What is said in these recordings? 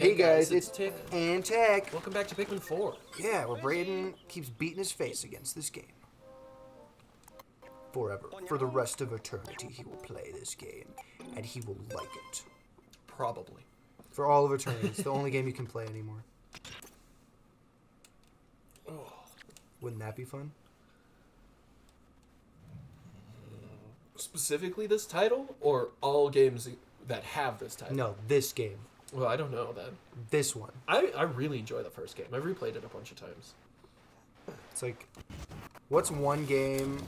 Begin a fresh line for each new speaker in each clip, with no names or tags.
Hey guys, it's
Tick.
and Tech.
Welcome back to Pikmin 4.
Yeah, where Braden keeps beating his face against this game. Forever. For the rest of eternity, he will play this game, and he will like it.
Probably.
For all of eternity. It's the only game you can play anymore.
Oh.
Wouldn't that be fun?
Specifically this title, or all games that have this title?
No, this game.
Well, I don't know then.
This one.
I really enjoy the first game. I've replayed it a bunch of times.
It's like, what's the one game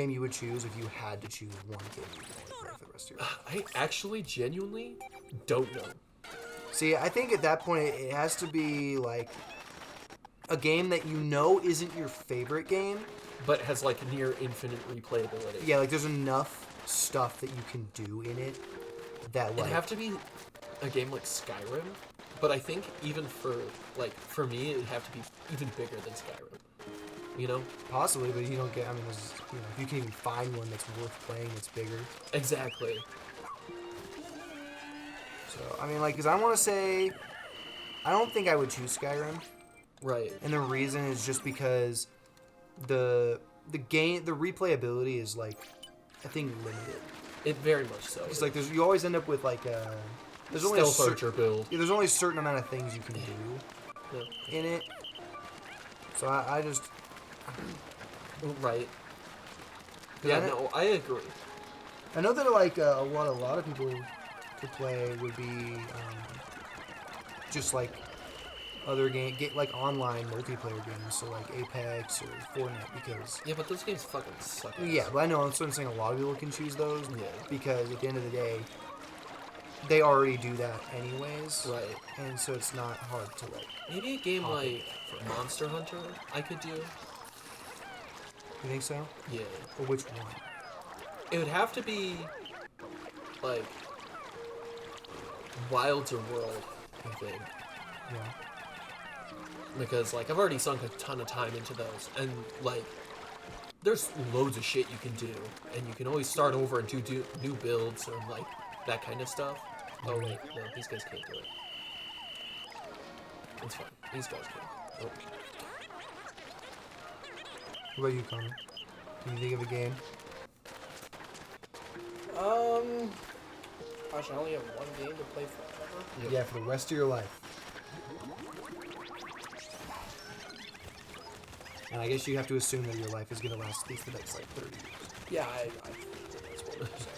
you would choose if you had to choose one game you could only play for the rest of your life?
I actually genuinely don't know.
See, I think at that point it has to be like a game that you know isn't your favorite game,
But has like near infinite replayability.
yeah, like there's enough stuff that you can do in it that like
It'd have to be a game like Skyrim, but I think even for me, it'd have to be even bigger than Skyrim. You know?
possibly, but you don't get. I mean, if you can even find one that's worth playing, that's bigger.
Exactly.
So I mean, like, because I want to say, I don't think I would choose Skyrim,
Right.
and the reason is just because the replayability is like, I think limited.
It very much so.
It's like you always end up with like there's only a
Stealth Archer build.
there's only a certain amount of things you can do
Yeah.
in it. So I just
Right.
Yeah,
Yeah, no, I agree.
I know that like what a lot of people to play would be just like other like online multiplayer games, so like Apex or Fortnite, because
Yeah, but those games fucking suck.
yeah, but I know I'm saying a lot of people can choose those,
Yeah.
because at the end of the day they already do that anyways,
Right.
and so it's not hard to like.
Maybe a game
Hop
like Monster Hunter I could do.
You think so?
Yeah.
Or which one?
It would have to be like Wilds or World, I think.
Yeah.
Because like I've already sunk a ton of time into those, and like there's loads of shit you can do, and you can always start over and do new builds and like that kind of stuff. Oh wait, no, these guys can't do it. It's fine. These guys can. Oh.
What about you, Connor? Can you think of a game?
Gosh, I only have one game to play forever.
Yep.
Yeah, for the rest of your life. And I guess you have to assume that your life is going to last at least the next, like, 30 years.
Yeah, I that's what I'm saying.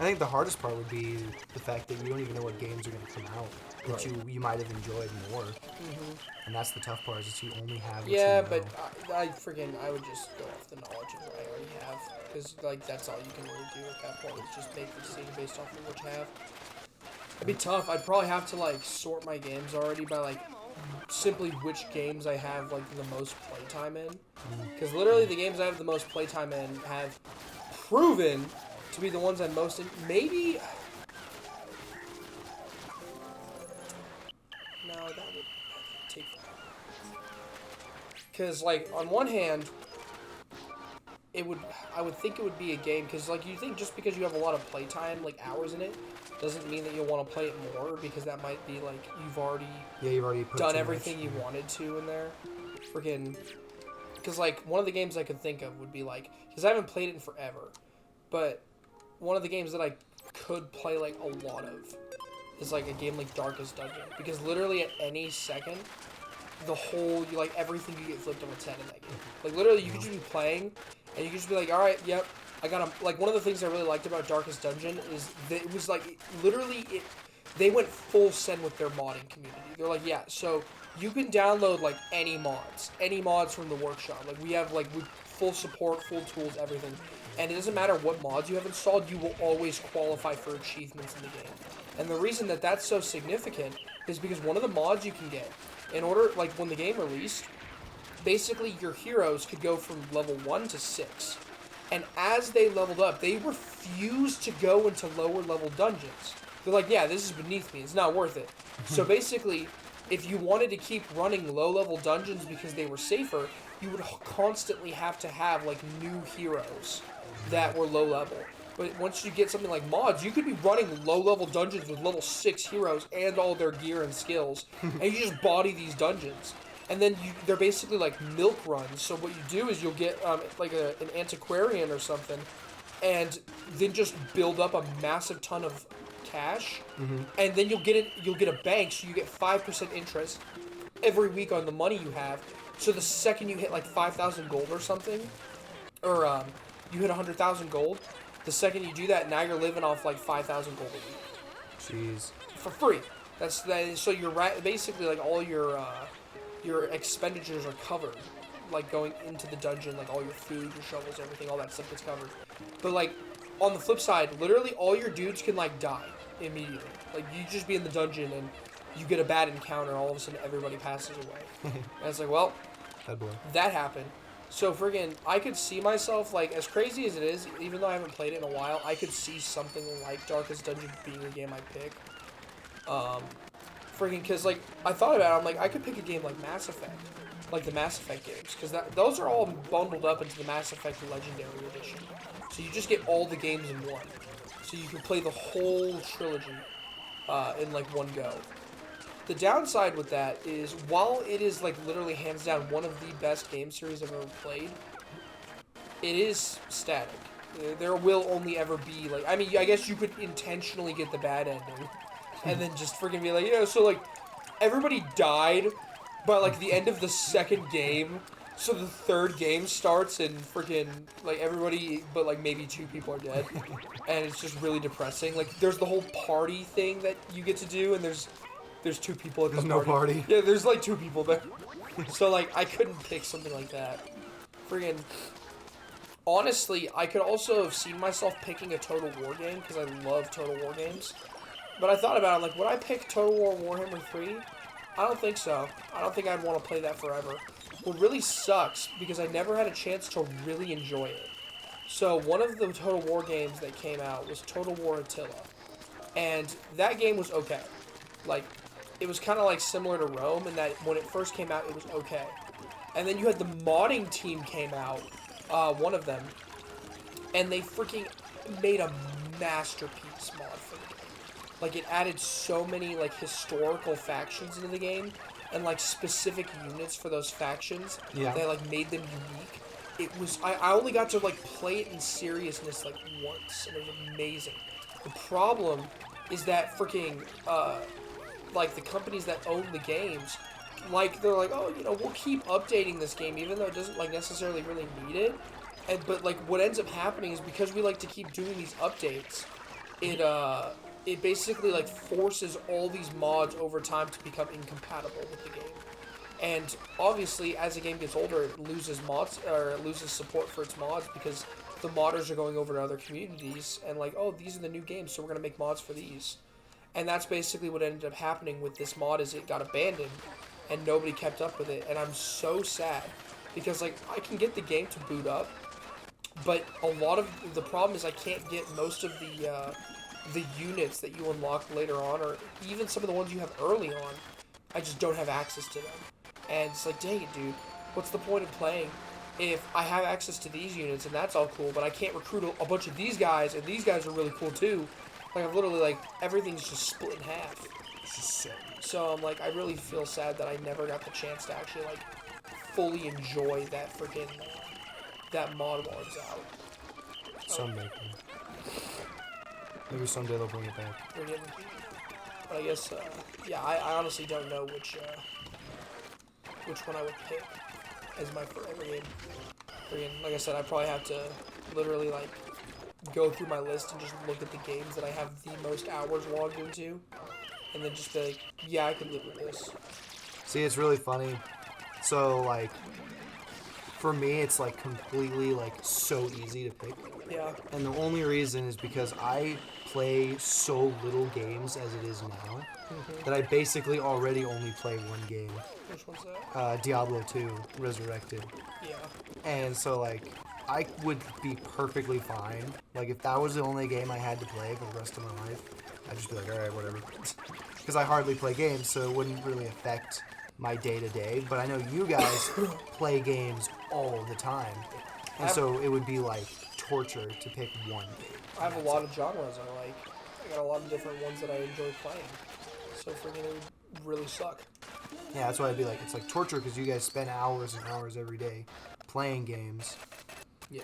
I think the hardest part would be the fact that you don't even know what games are going to come out that
Right.
you might have enjoyed more. And that's the tough part, is that you only have what
Yeah,
you know.
but I would just go off the knowledge of what I already have, because like that's all you can really do at that point. Is just make the decision based off of what you have. It'd be tough. I'd probably have to like sort my games already by like simply which games I have like the most playtime in, because literally the games I have the most playtime in have proven to be the ones I'm most in. Maybe. No, that would take. Because like on one hand, I would think it would be a game, because like you think just because you have a lot of playtime, like hours in it, doesn't mean that you'll want to play it more, because that might be like you've already
put
done
too
everything
much.
you wanted to in there. Freaking. Because like one of the games I could think of would be like, because I haven't played it in forever, but one of the games that I could play like a lot of is like a game like Darkest Dungeon, because literally at any second, everything you get flipped on its head in that game. Like literally, you could just be playing, and you could just be like, all right, yep, I got to. Like one of the things I really liked about Darkest Dungeon is that it was like they went full send with their modding community. They're like, yeah, so you can download like any mods from the workshop. Like we have full support, full tools, everything. And it doesn't matter what mods you have installed, you will always qualify for achievements in the game. And the reason that that's so significant is because one of the mods you can get, in order, like when the game released, basically your heroes could go from level 1 to 6. And as they leveled up, they refused to go into lower level dungeons. They're like, yeah, this is beneath me, it's not worth it. So basically, if you wanted to keep running low level dungeons because they were safer, you would constantly have to have like new heroes that were low level. But once you get something like mods, you could be running low-level dungeons with level 6 heroes and all their gear and skills, and you just body these dungeons. And then they're basically like milk runs. So what you do is you'll get like an antiquarian or something, and then just build up a massive ton of cash, and then you'll get a bank, so you get 5% interest every week on the money you have. So the second you hit like 5,000 gold or something, or you hit 100,000 gold, the second you do that, now you're living off like 5,000 gold a week.
Jeez.
For free. So you're basically like all your expenditures are covered, like going into the dungeon, like all your food, your shovels, everything, all that stuff gets covered. But like on the flip side, literally all your dudes can like die immediately. Like you just be in the dungeon and you get a bad encounter, all of a sudden everybody passes away. And it's like, well, that happened. So friggin', I could see myself, like, as crazy as it is, even though I haven't played it in a while, I could see something like Darkest Dungeon being a game I pick. Friggin', because, like, I thought about it, I'm like, I could pick a game like Mass Effect. Like the Mass Effect games. Because those are all bundled up into the Mass Effect Legendary Edition. So you just get all the games in one. So you can play the whole trilogy in, like, one go. The downside with that is, while it is, like, literally hands down one of the best game series I've ever played, it is static. There will only ever be, like, I mean, I guess you could intentionally get the bad ending, and then just freaking be like, you know, so, like, everybody died by, like, the end of the second game, so the third game starts, and freaking, like, everybody, but, like, maybe 2 people are dead, and it's just really depressing. Like, there's the whole party thing that you get to do, and there's 2 people at the party.
There's no party.
Yeah, there's like 2 people there. So like I couldn't pick something like that. Friggin'. Honestly, I could also have seen myself picking a Total War game because I love Total War games. But I thought about it, like, would I pick Total War Warhammer 3? I don't think so. I don't think I'd want to play that forever. What really sucks, because I never had a chance to really enjoy it. So one of the Total War games that came out was Total War Attila. And that game was okay. Like, it was kind of like similar to Rome in that when it first came out, it was okay. And then you had the modding team came out, one of them, and they freaking made a masterpiece mod for the game. Like, it added so many, like, historical factions into the game, and, like, specific units for those factions.
Yeah.
That, like, made them unique. It was, I only got to, like, play it in seriousness, like, once, and it was amazing. The problem is that freaking, like, the companies that own the games, like, they're like, oh, you know, we'll keep updating this game, even though it doesn't, like, necessarily really need it. But, like, what ends up happening is because we like to keep doing these updates, it basically, like, forces all these mods over time to become incompatible with the game. And, obviously, as the game gets older, it loses mods, or it loses support for its mods, because the modders are going over to other communities, and, like, oh, these are the new games, so we're gonna make mods for these. And that's basically what ended up happening with this mod, is it got abandoned, and nobody kept up with it, and I'm so sad, because, like, I can get the game to boot up, but a lot of the problem is I can't get most of the units that you unlock later on, or even some of the ones you have early on, I just don't have access to them. And it's like, dang it, dude, what's the point of playing if I have access to these units, and that's all cool, but I can't recruit a bunch of these guys, and these guys are really cool too. Like, I've literally, like, everything's just split in half.
It's just sad.
So I'm like, I really feel sad that I never got the chance to actually, like, fully enjoy that freaking, that mod while it was out.
Someday. Maybe someday they'll bring it back.
But I guess, yeah, I honestly don't know which one I would pick as my forever game. Freaking, like I said, I probably have to literally, like, go through my list and just look at the games that I have the most hours logged into, and then just be like, yeah, I could live with this.
See, it's really funny. So, like, for me, it's, like, completely, like, so easy to pick.
Yeah.
And the only reason is because I play so little games as it is now that I basically already only play one game.
Which one's that?
Diablo 2, Resurrected.
Yeah.
And so, like, I would be perfectly fine. Like, if that was the only game I had to play for the rest of my life, I'd just be like, alright, whatever. Because I hardly play games, so it wouldn't really affect my day-to-day. But I know you guys play games all the time. And so it would be, like, torture to pick one game.
I have a lot of genres I like. I got a lot of different ones that I enjoy playing. So freaking it would really suck.
Yeah, that's why I'd be like, it's like torture because you guys spend hours and hours every day playing games.
Yeah.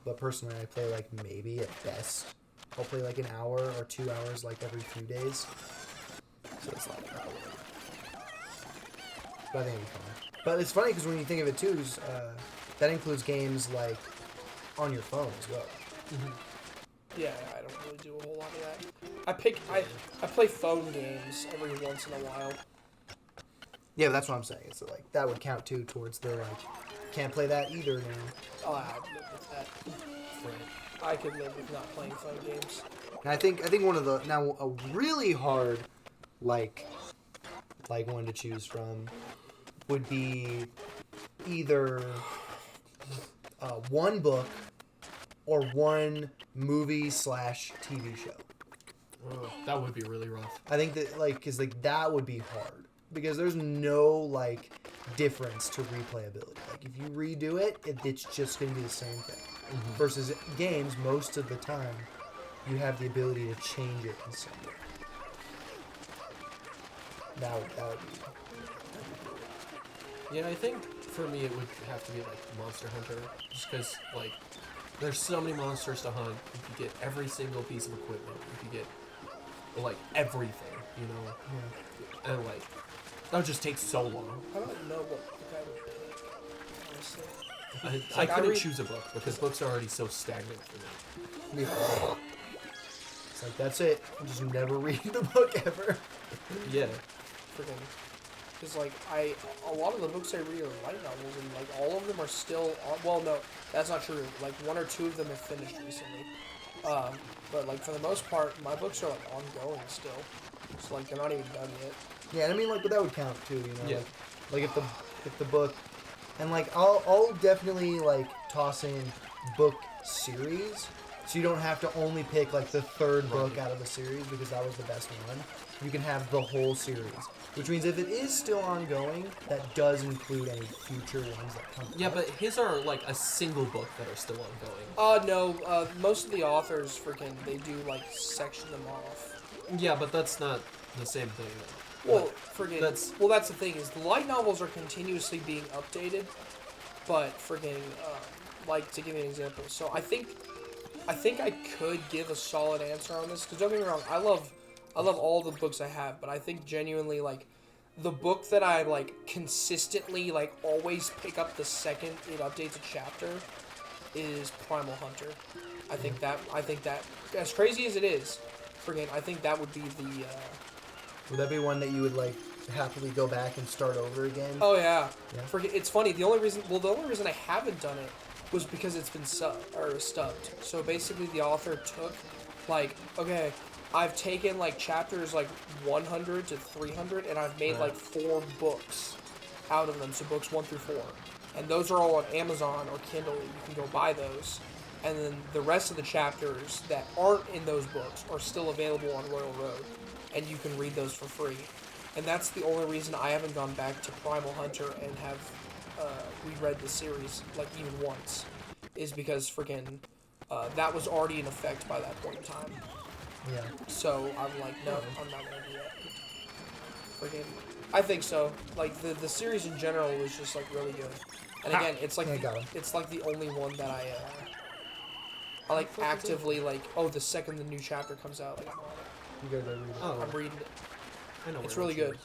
But personally, I play like maybe at best, I'll play like an hour or 2 hours like every few days. So it's like, but I think it'd be fun. But it's funny because when you think of it too, that includes games like on your phone as well.
Mm-hmm. Yeah, I don't really do a whole lot of that. I play phone games every once in a while.
Yeah, but that's what I'm saying. So like that would count too towards the like can't play that either now.
Oh, I'd live with that. I could live with not playing phone games.
And I think one of the now a really hard like one to choose from would be either one book or one movie/TV show.
Oh, that would be really rough.
I think that because that would be hard because there's no like difference to replayability. Like if you redo it, it's just gonna be the same thing. Mm-hmm. Versus games, most of the time, you have the ability to change it in some way. That would be.
Yeah, I think for me it would have to be like Monster Hunter, just because like there's so many monsters to hunt. You could get every single piece of equipment. You could get like everything, you know. Yeah. And like that would just take so long.
I don't know what book I would pick, honestly.
I couldn't choose a book because books are already so stagnant for me.
Yeah. It's like that's it. Just never read the book ever.
Yeah.
Freaking. Because like a lot of the books I read are light novels, and like all of them are still on. Well, no, that's not true. Like 1 or 2 of them have finished recently. But like for the most part, my books are like ongoing still. So like they're not even done yet.
Yeah, and I mean like, but that would count too, you know.
Yeah.
Like if the book, and like I'll definitely like toss in book series, so you don't have to only pick like the 3rd book out of the series because that was the best one. You can have the whole series, which means if it is still ongoing, that does include any future ones that come.
Yeah, but his are like a single book that are still ongoing.
No, most of the authors they do like section them off.
Yeah, but that's not the same thing.
Well, that's the thing is the light novels are continuously being updated, but like to give you an example, so I think I could give a solid answer on this because don't get me wrong, I love all the books I have, but I think genuinely like the book that I like consistently like always pick up the second it updates a chapter is Primal Hunter. I think that as crazy as it is, I think that would be the.
Would that be one that you would like happily go back and start over again?
Oh yeah. It's funny. The only reason I haven't done it was because it's been stubbed. So basically, the author took like, okay, I've taken like chapters like 100 to 300, and I've made like 4 books out of them. So books 1 through 4, and those are all on Amazon or Kindle. You can go buy those. And then the rest of the chapters that aren't in those books are still available on Royal Road, and you can read those for free. And that's the only reason I haven't gone back to Primal Hunter and have reread the series like even once, is because that was already in effect by that point in time.
Yeah.
So I'm like, no, I'm not gonna do that. I think so. Like the series in general was just like really good. And again, it's like the only one that I like actively like. Oh, the second the new chapter comes out, like I'm on it.
You gotta read it.
Oh, I'm reading it.
I know
it's really good.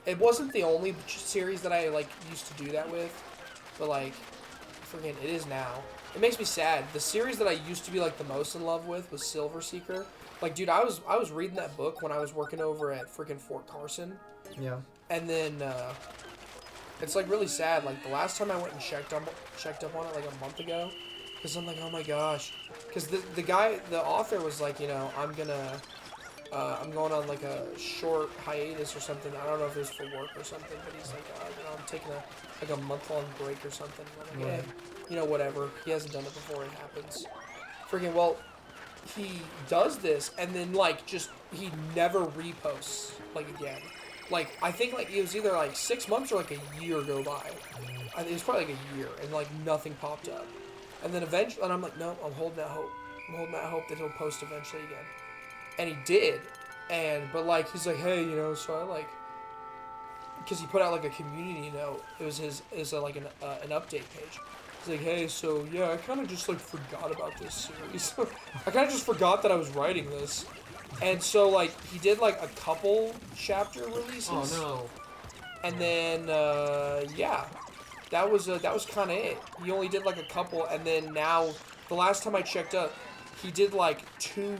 It wasn't the only series that I like used to do that with, but like, it is now. It makes me sad. The series that I used to be like the most in love with was Silver Seeker. Like, dude, I was reading that book when I was working over at Fort Carson.
Yeah. And
then it's like really sad. Like the last time I went and checked up on it like a month ago, because I'm like, oh my gosh, because the author was like, you know, I'm going on like a short hiatus or something. I don't know if it was for work or something, but he's like, you know, I'm taking a month-long break or something. I'm like, hey, you know, whatever. He hasn't done it before it happens. Well, he does this, and then like he never reposts like again. Like I think like it was either like 6 months or like a year go by. I think it was probably like a year, and like nothing popped up. And then eventually, and I'm like, no, I'm holding out hope. I'm holding out hope that he'll post eventually again. And he did. But like, he's like, hey, you know, so I like, because he put out like a community note. It was like an update page. He's like, hey, so yeah, I kind of just like forgot about this series. I kind of just forgot that I was writing this. And so like, he did like a couple chapter releases.
Oh no.
And then yeah, that was kind of it. He only did like a couple, and then now the last time I checked up, he did like 2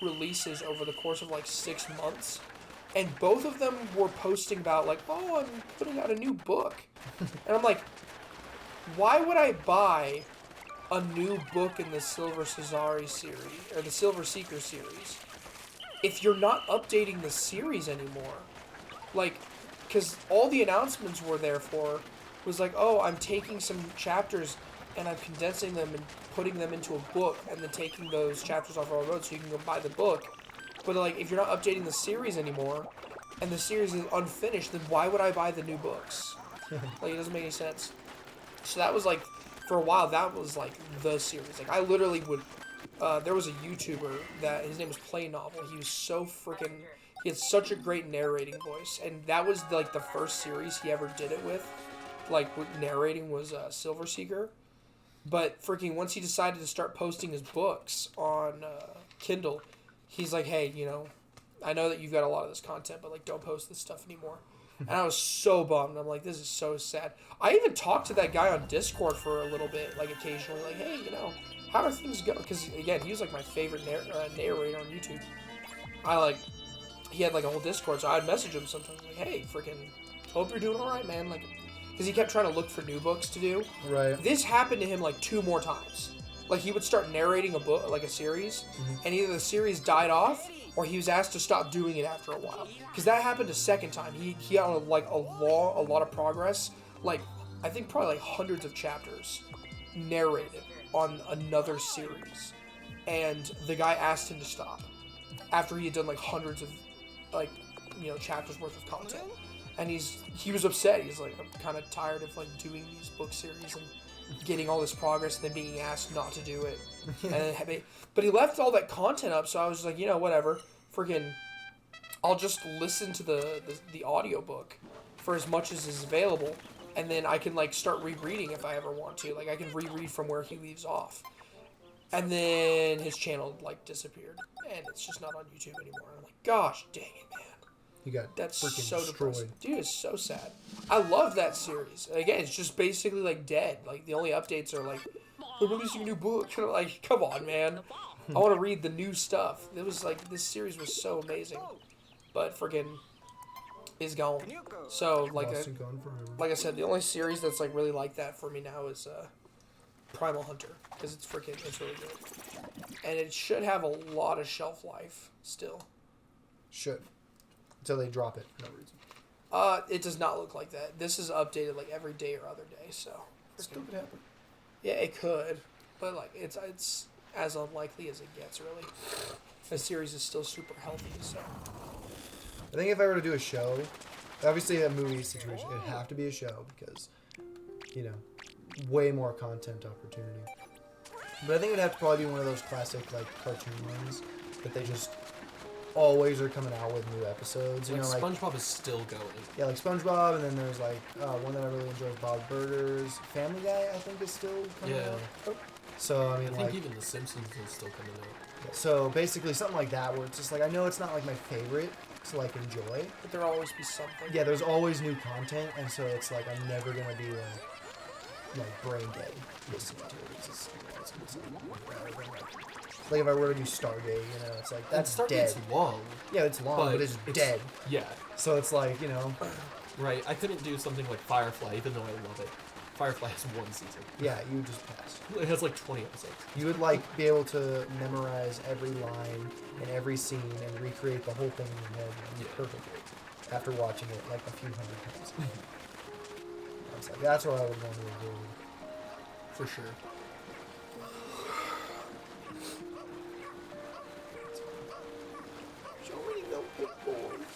releases over the course of like 6 months, and both of them were posting about like, oh, I'm putting out a new book, and I'm like, why would I buy a new book in the Silver Cesari series or the Silver Seeker series if you're not updating the series anymore? Like, because all the announcements were there for was like, oh, I'm taking some chapters and I'm condensing them and putting them into a book and then taking those chapters off our road so you can go buy the book. But like, if you're not updating the series anymore and the series is unfinished, then why would I buy the new books? Like, it doesn't make any sense. So that was like, for a while, that was like the series. Like, I literally would, there was a YouTuber that, his name was Play Novel. He was so freaking, he had such a great narrating voice. And that was like the first series he ever did it with. Like, with narrating was Silver Seeker. But freaking once he decided to start posting his books on Kindle, he's like, hey, you know, I know that you've got a lot of this content, but like, don't post this stuff anymore. And I was so bummed. I'm like, this is so sad. I even talked to that guy on Discord for a little bit, like occasionally, like, hey, you know, how are things going? Because again, he was like my favorite narrator on YouTube. He had like a whole Discord, so I'd message him sometimes, like, hey, freaking, hope you're doing all right, man. Like, because he kept trying to look for new books to do.
Right.
This happened to him like 2 more times. Like, he would start narrating a book, like a series, and either the series died off or he was asked to stop doing it after a while. Because that happened a second time. He got like a lot of progress, like I think probably like hundreds of chapters narrated on another series, and the guy asked him to stop after he had done like hundreds of like, you know, chapters worth of content. And he was upset. He's like, I'm kind of tired of like doing these book series and getting all this progress and then being asked not to do it. But he left all that content up, so I was just like, you know, whatever. Freaking, I'll just listen to the audiobook for as much as is available, and then I can like start rereading if I ever want to. Like, I can reread from where he leaves off. And then his channel like disappeared, and it's just not on YouTube anymore. I'm like, gosh dang it, man.
He got
That's
freaking
so
destroyed.
depressing. Dude, it's so sad. I love that series. Again, it's just basically like dead. Like, the only updates are like, we're releasing a new book. And I'm like, come on, man. I want to read the new stuff. It was like, this series was so amazing. But freaking is gone. So, like
Lost and gone forever.
like I said, the only series that's like really like that for me now is Primal Hunter. Because it's really good. And it should have a lot of shelf life still.
Should. Until they drop it for no reason.
It does not look like that. This is updated like every day or other day, so.
Still could happen.
Yeah, it could, but like it's as unlikely as it gets, really. The series is still super healthy, so.
I think if I were to do a show, obviously a movie situation, it'd have to be a show because, you know, way more content opportunity. But I think it'd have to probably be one of those classic like cartoon ones that they just always are coming out with new episodes. You
Like,
know, like
SpongeBob is still going.
yeah, like SpongeBob, and then there's like one that I really enjoy is Bob's Burgers. Family Guy, I think, is still coming
Yeah.
out. So I mean,
I think
like,
even The Simpsons is still coming out.
so basically something like that where it's just like I know it's not like my favorite to like enjoy.
But there'll always be something.
Yeah, there's always new content, and so it's like I'm never gonna be like brain dead listening to it. It's just, it's rather than like if I were to do Stargate, you know, it's like that's
and
dead.
Stargate's long.
Yeah, it's long, but it's dead.
Yeah.
So it's like, you know,
Right. I couldn't do something like Firefly, even though I love it. Firefly has 1 season.
yeah, you would just pass.
It has like 20 episodes.
You would like be able to memorize every line and every scene and recreate the whole thing in your head perfectly after watching it like a few hundred times. I was like, that's what I would want to do.
For sure.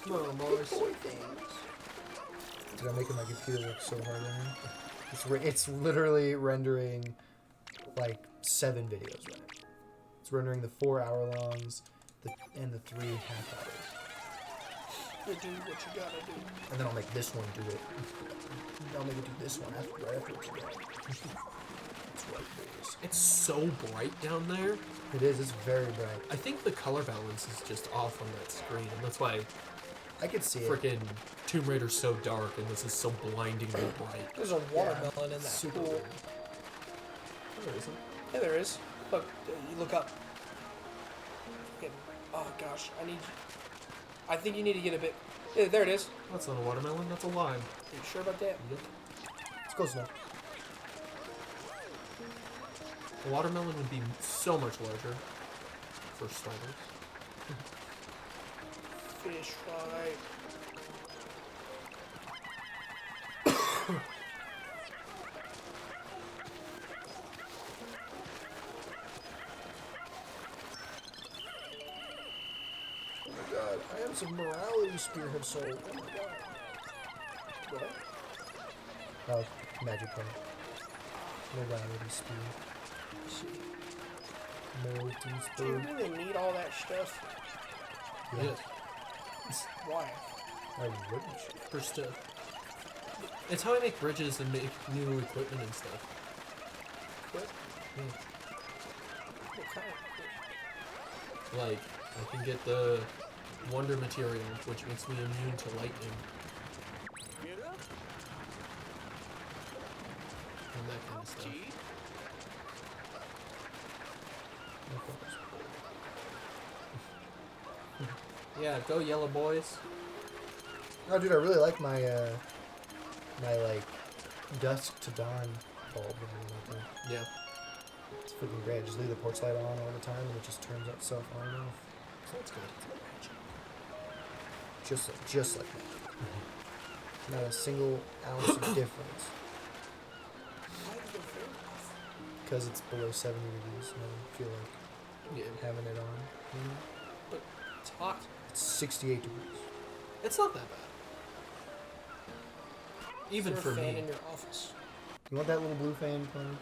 Come on, boys.
Dude, I'm making my computer work so hard right now. It's literally rendering like 7 videos right now. It's rendering the 4 hour longs and the 3 half hours.
You do what you gotta do.
And then I'll make this one do it. I'll make it do this one right after it's done. That's right, boys.
It's so bright down there.
It is. It's very bright.
I think the color balance is just off on that screen, and that's why
I could see it.
freaking Tomb Raider's so dark and this is so blindingly bright.
There's a watermelon in that
Super
pool.
weird.
Oh, there isn't.
Yeah, there is. Look, you look up. Oh gosh, I think you need to get a bit. Yeah, there it is.
That's not a watermelon, that's a lime.
Are you sure about that?
Yep.
It's close enough.
A watermelon would be so much larger for starters.
Fish fry.
Oh my god, I have some morality spearhead soul. Oh my god.
What?
Oh, magic point. Morality spear. Morality
Do you
spear.
really need all that stuff?
Yeah.
Why?
I wouldn't.
For stuff. It's how I make bridges and make new equipment and stuff.
What?
Yeah.
What kind?
Like, I can get the Wonder Material, which makes me immune to lightning. And that kind of stuff. Yeah, go yellow boys.
Oh, dude, I really like my my like dusk to dawn bulb.
Yeah.
It's freaking great. I just leave the porch light on all the time, and it just turns itself on and off.
So that's good.
Just like that. Not a single ounce of difference. Because it's below 70 degrees, and I don't feel like
Yeah.
having it on.
But it's hot.
It's 68 degrees.
It's not that bad. Even
Is
for
there a fan
me.
in your office?
You want that little blue fan, Connor?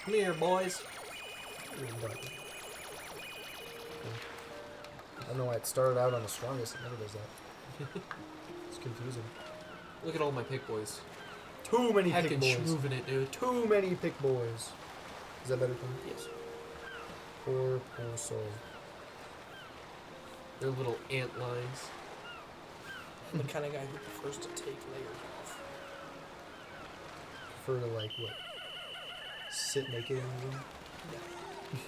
Come here, boys.
I don't know why it started out on the strongest. It never does that. It's confusing.
Look at all my pick boys.
Too many pick
Heckin'
boys.
schmoovin' it, dude.
Too many pick boys. Is that better, Connor?
Yes.
Poor soul.
They're little ant lines.
I'm the kind of guy who prefers to take layers off.
Prefer to like what? Sit naked in the room?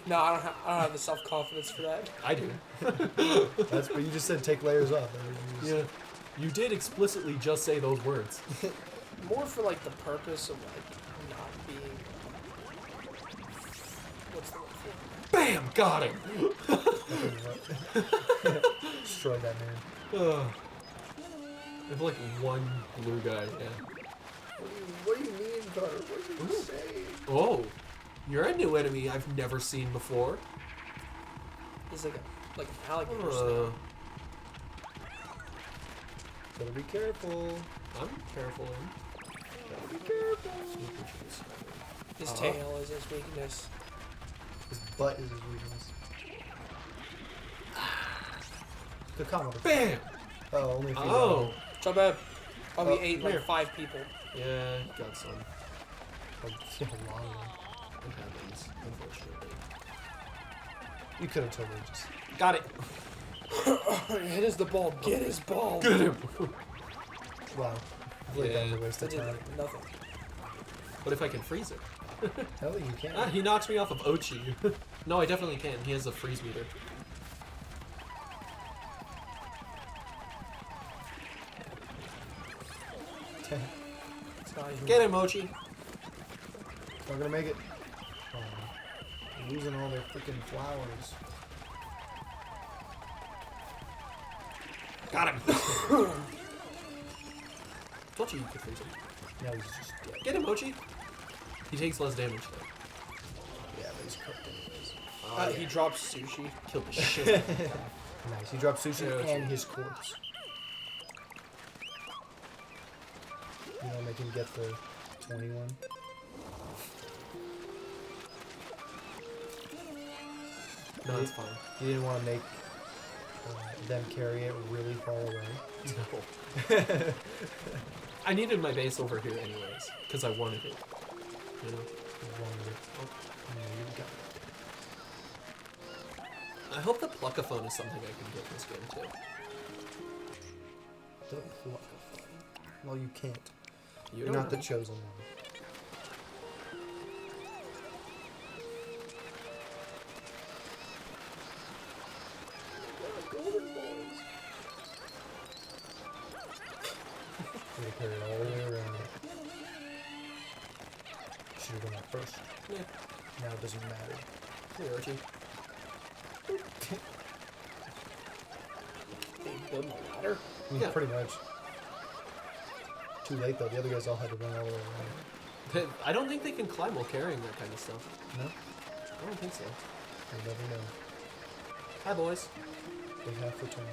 No, I don't have the self confidence for that.
I do.
That's but you just said take layers off.
Yeah. You did explicitly just say those words.
More for like the purpose of like not being. What's the word for it?
Bam! Got him!
Destroy that man.
Ugh. I have like one blue guy, yeah.
What do you mean, Carter? What are you saying?
Oh! You're a new enemy I've never seen before.
He's like an alligator.
Uh,
Better be careful.
I'm careful.
Better be careful.
His tail is his weakness.
His butt is his weakness. Good comment.
Bam!
Oh, only if you
Oh!
So bad. Oh, we
Oh,
ate
here.
like 5 people.
Yeah, got some.
Oh, yeah, long one.
It happens, unfortunately.
You could have totally just.
Got it!
Hit his the ball. Get his ball.
Get him!
Wow. I feel like that was a
Yeah.
waste
That
of
did
time.
nothing.
What if I can freeze it?
Hell, you can.
Ah, he knocks me off of Ochi. No, I definitely can. He has a freeze meter.
It's not even.
Get him, Ochi!
Not gonna make it. Oh, they're losing all their freaking flowers.
Got him! Told you could freeze him.
Now he's just dead.
Get him, Ochi! He takes less damage though.
Yeah, but he's cooked anyways.
He drops sushi.
Killed the shit.
Nice. He dropped sushi
Yeah,
and his corpse. You know, make him get the 21.
No, it's fine.
You didn't want to make them carry it really far away.
No. I needed my base over here anyways, because I wanted it. You know?
You wanted it. Oh, no, you got it.
I hope the pluckaphone is something I can get in this game too.
The pluckaphone. Well, you can't. You're
don't
not the
know.
chosen one. You're gonna carry it all the way around. Should have done that first.
Yeah.
Now it doesn't matter.
Hey, Archie.
They build a ladder.
Yeah.
Pretty much. Too late though. The other guys all had to run all the way around.
I don't think they can climb while carrying that kind of stuff.
No?
I don't think so.
You never know.
Hi, boys.
They have for time.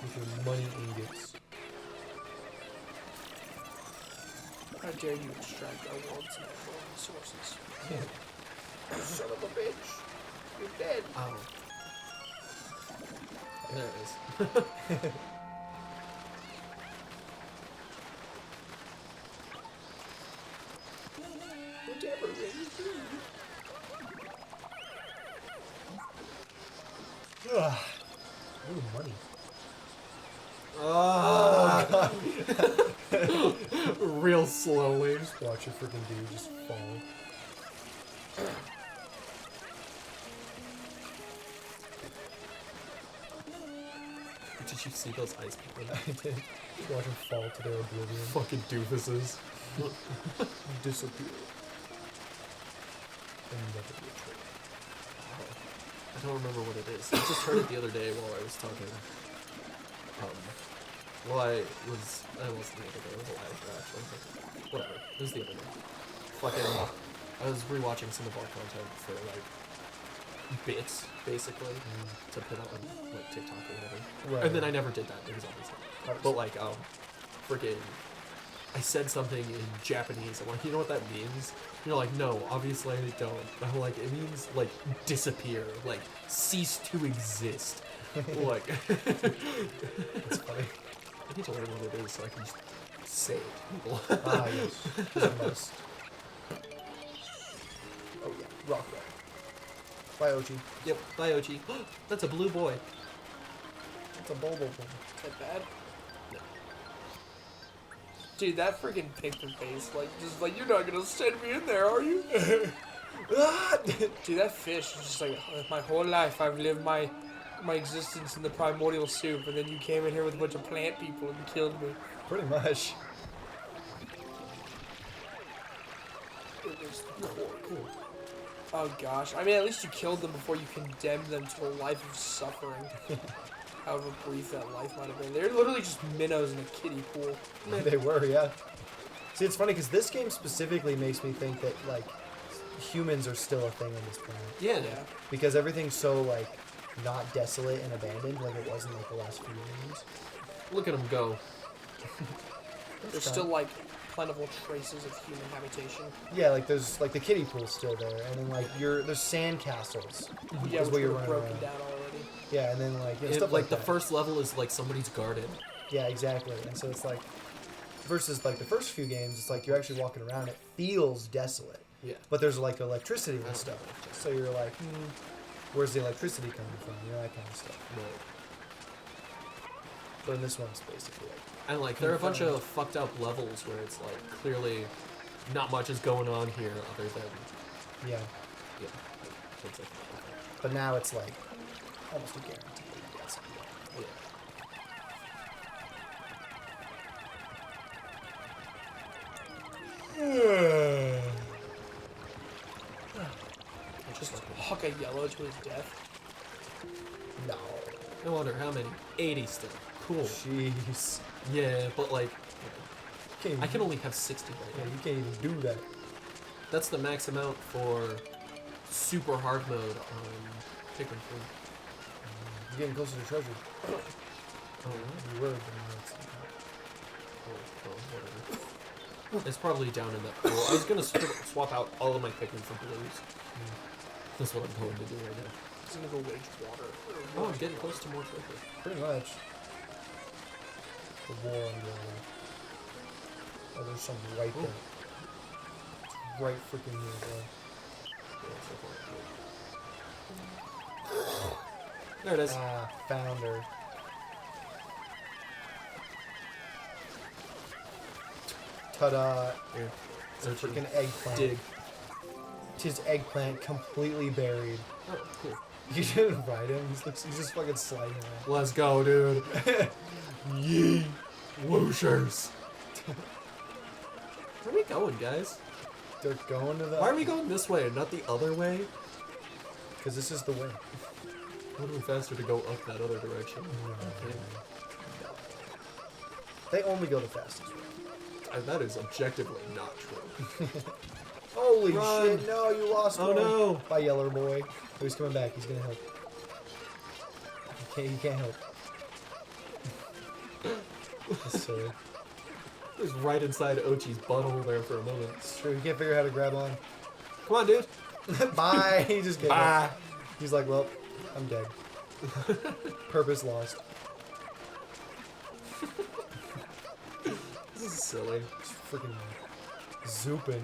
With your money ingots.
How dare you extract our world's natural resources? Son of a bitch. You're dead.
Oh. There it is.
Whatever, baby.
Ugh. Ooh, money.
Oh, real slowly.
Just watch your freaking dude just fall.
Did you see those ice people?
I did. Just watch him fall to their oblivion.
Fucking doofuses.
Disappear. And never return.
I don't remember what it is. I just heard it the other day while I was talking. Well, I wasn't the other day. It was a while ago, actually. But whatever. It was the other day. Fucking, I was rewatching some of our content for, like, bits, basically, to put on, like, TikTok or whatever.
Right.
And then I never did that because obviously. But, like, freaking, I said something in Japanese. I'm like, you know what that means? You're like, no, obviously I don't. I'm like, it means, like, disappear, like, cease to exist. Like,
It's funny.
I need to learn what it is so I can just say it to people.
Ah, yes. It's a must. Oh, yeah. Rock that. Bye, Ochi.
Yep, bye, Ochi. That's a blue boy.
It's a Bulbo thing.
Is that bad?
No.
Dude, that freaking Pikmin face, like, just like, you're not gonna send me in there, are you? Dude, that fish is just like, my whole life I've lived my existence in the primordial soup, and then you came in here with a bunch of plant people and killed me.
Pretty much.
It was cool. Oh gosh, I mean, at least you killed them before you condemned them to a life of suffering. However brief that life might have been. They're literally just minnows in a kiddie pool.
They were, yeah. See, it's funny because this game specifically makes me think that, like, humans are still a thing on this planet.
Yeah.
Yeah.
Because everything's so, like, not desolate and abandoned like it was in, like, the last few games.
Look at him go.
There's still, like, plentiful traces of human habitation.
Yeah, like, there's, like, the kiddie pool's still there, and then, like, there's sand castles.
Yeah,
is
which
where you're
were
running
broken
around.
down already.
Yeah, and then, like, you know,
It,
stuff
like,
like
the
that.
first level is like somebody's garden.
Yeah, exactly. And so it's like, versus, like, the first few games, it's like you're actually walking around, it feels desolate.
Yeah.
But there's, like, electricity and stuff. So you're like, where's the electricity coming from? You know, that kind of stuff.
Right.
But in this one, it's basically like,
And like there are a bunch of fucked up levels where it's like clearly not much is going on here other than
yeah.
yeah. Things like that.
But now it's like almost a guarantee that you get something.
Yeah.
Just huck a yellow to his death.
No.
I wonder how many. 80 still. Cool.
Jeez.
Yeah, but like
Can't even,
I can only have 60 right
yeah,
now.
you can't even do that.
That's the max amount for super hard mode on Pikmin 3.
You're getting closer to treasure.
Oh,
You were, but now it's
whatever. It's probably down in that pool. I was gonna swap out all of my Pikmin for blues. That's what I'm going to do right now.
He's gonna go wage water.
Oh, I'm getting close to more treasure.
Pretty much. The war on water. Oh, there's some right there. It's right freaking here, bro.
There it is.
Ah, found her. Ta-da!
Here.
It's a
Searching.
freaking eggplant.
Dig.
His eggplant completely buried.
Oh, cool.
You didn't ride him. He's just fucking sliding around.
Let's go, dude. Yee. Whooshers. Where are we going, guys?
They're going to the...
Why are we going this way and not the other way?
Because this is the way.
Would have been faster to go up that other direction. Okay.
They only go the fastest way.
And that is objectively not true.
Holy
Run.
shit, no, you lost
Oh
one.
no!
Bye, Yeller Boy. Oh, he's coming back. He's gonna help. He can't help. That's silly.
It was right inside Ochi's butthole there for a moment.
It's true. He can't figure out how to grab on.
Come on, dude.
Bye. He just gave
Bye.
up. He's like, well, I'm dead. Purpose lost.
This is silly.
It's freaking zooping.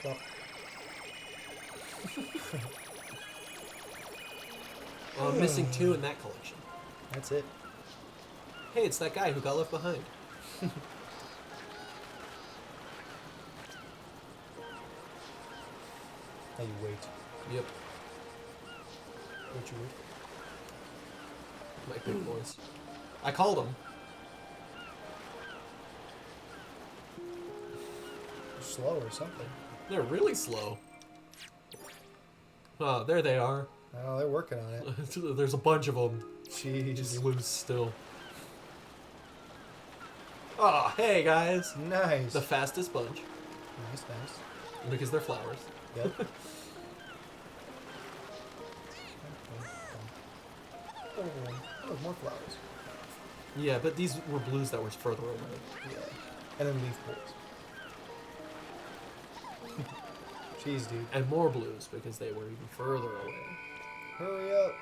Well,
Well, I'm missing 2 in that collection.
that's it.
Hey, it's that guy who got left behind.
Now you wait.
Yep,
What you wait
my big boys. I called him.
for? Slow or something.
They're really slow. Oh, there they are.
Oh, they're working on it.
There's a bunch of them.
Jeez.
Just loose still. Oh, hey guys.
Nice.
The fastest bunch.
Nice, nice.
Because they're flowers.
Yep. Oh, more flowers.
Yeah, but these were blues that were further away.
Yeah. And then leaf pools. Jeez, dude.
And more blues because they were even further away.
Hurry up.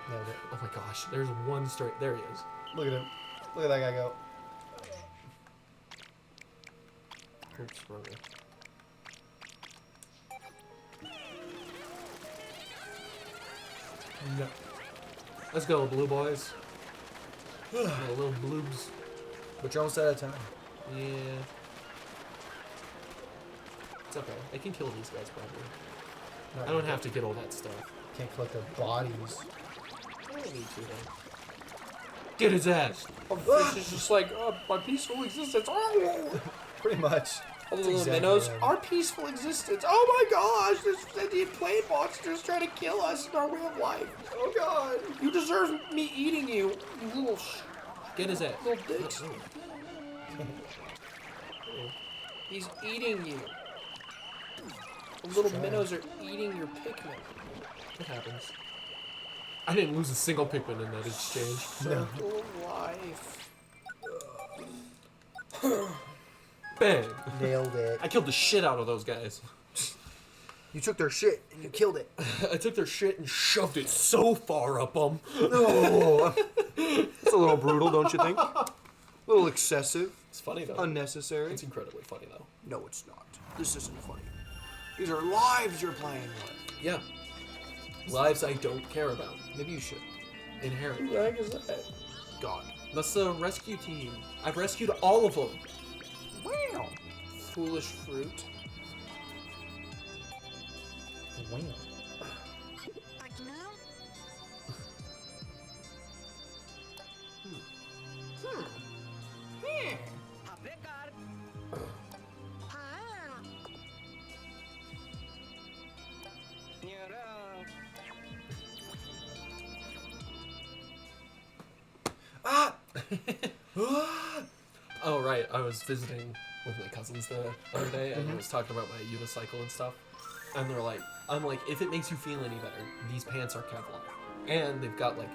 Nailed it.
Oh my gosh, there's one straight. There he is.
Look at him. Look at that guy go.
Oops, wrong way.
No.
Let's go, blue boys. Little bloobs.
But you're almost out of time.
Yeah. It's okay. I can kill these guys probably.
Not
I don't
really.
have to get all that stuff.
Can't collect their bodies.
I don't need to though. Get his ass!
A fish is just like, oh, my peaceful existence. Oh,
Pretty much.
all the
That's
little
exactly
minnows.
right.
Our peaceful existence. Oh my gosh, there's sentient plane monsters trying to kill us in our way of life. Oh god. You deserve me eating you, you little
Get his ass!
little dicks.
Oh.
He's eating you. The little
trying.
minnows are eating your Pikmin.
What happens? I didn't lose a single Pikmin in that exchange.
Circle of life.
Bang!
Nailed it.
I killed the shit out of those guys.
You took their shit and you killed it.
I took their shit and shoved it so far up them.
No. It's a little brutal, don't you think? A little excessive.
It's funny though.
Unnecessary.
It's incredibly funny though.
No, it's not. This isn't funny. These are lives you're playing with.
Yeah. Lives I don't care about.
Maybe you should.
Inherently.
Who the heck is that?
God.
That's the rescue team. I've rescued all of them.
Wow.
Foolish fruit.
Wow. Ah!
Oh right, I was visiting with my cousins the other day, and I was talking about my unicycle and stuff, and they're like, I'm like, if it makes you feel any better, these pants are Kevlar, and they've got like,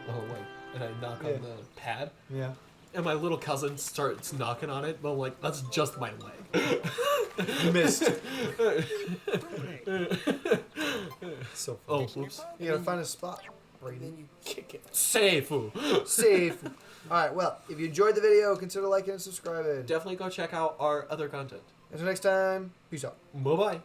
oh wait, and I knock on the pad,
Yeah.
and my little cousin starts knocking on it, but I'm like, that's just my leg.
You missed. So
Oh,
funny.
whoops.
You gotta find a spot. Right
And then
in.
you kick it.
Safe.
Safe. Alright, well, if you enjoyed the video, consider liking and subscribing.
Definitely go check out our other content.
Until next time, peace out.
Bye bye.